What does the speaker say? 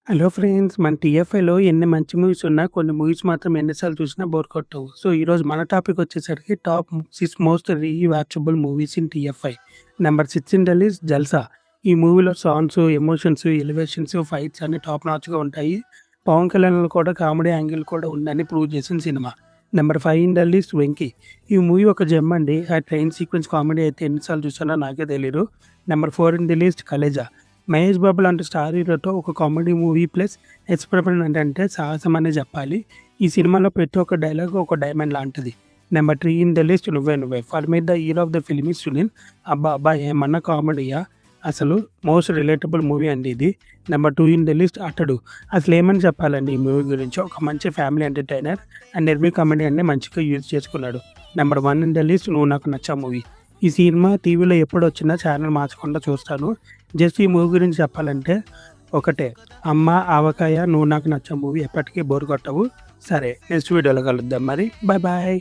Hello friends. మన టీఎఫ్ఐలో ఎన్ని మంచి మూవీస్ ఉన్నా, కొన్ని మూవీస్ మాత్రం ఎన్ని సార్లు చూసినా బోర్ కొట్టవు. సో, ఈరోజు మన టాపిక్ వచ్చేసరికి top 6 most rewatchable movies in TFI. Number 6 in the list 'Jalsa'. ఈ మూవీలో సాంగ్స్, ఎమోషన్స్, ఎలివేషన్స్, ఫైట్స్ అన్నీ టాప్ నాచ్‌గా ఉంటాయి. పవన్ కళ్యాణ్‌లో కూడా కామెడీ యాంగిల్ కూడా ఉందని ప్రూవ్ చేసిన cinema. Number 5 in the list 'Venky'. ఈ మూవీ ఒక జెమ్ అండి. ఆ ట్రైన్ సీక్వెన్స్ కామెడీ అయితే ఎన్ని సార్లు చూసానో నాకే తెలీదు. Number 4 in the list 'Khaleja'. Mahesh Babu లాంటి స్టార్ హీరోతో ఒక కామెడీ మూవీ ప్లస్ ఎక్స్పెరిమెంట్ అంటే సాహసం అనే చెప్పాలి. ఈ సినిమాలో ప్రతి ఒక్క డైలాగ్ ఒక డైమండ్ లాంటిది. నెంబర్ 3 ఇన్ ద లిస్ట్ 'నువ్వే నువ్వే'. For me the hero of the film is Sunil. అబ్బా! అబ్బా! ఏమన్నా కామెడీయా! అసలు మోస్ట్ రిలేటబుల్ మూవీ అండి ఇది. నెంబర్ 2 ఇన్ ద లిస్ట్ 'అతడు'. అసలు ఏమని చెప్పాలండి ఈ మూవీ గురించి. ఒక మంచి ఫ్యామిలీ ఎంటర్‌టైనర్ అండ్ ఎర్లీ కామెడీని మంచిగా యూజ్ చేసుకున్నాడు. నెంబర్ 1 ఇన్ ద లిస్ట్ 'నువ్వు నాకు నచ్చావు' మూవీ. ఈ సినిమా టీవీలో ఎప్పుడొచ్చినా ఛానల్ మార్చకుండా చూస్తాను. జస్ట్ ఈ మూవీ గురించి చెప్పాలంటే ఒకటే, 'అమ్మ ఆవకాయ నువ్వు నాకు నచ్చావు' మూవీ ఎప్పటికీ బోర్ కొట్టవు. సరే, నెక్స్ట్ వీడియోలో కలుద్దాం మరి. Bye bye.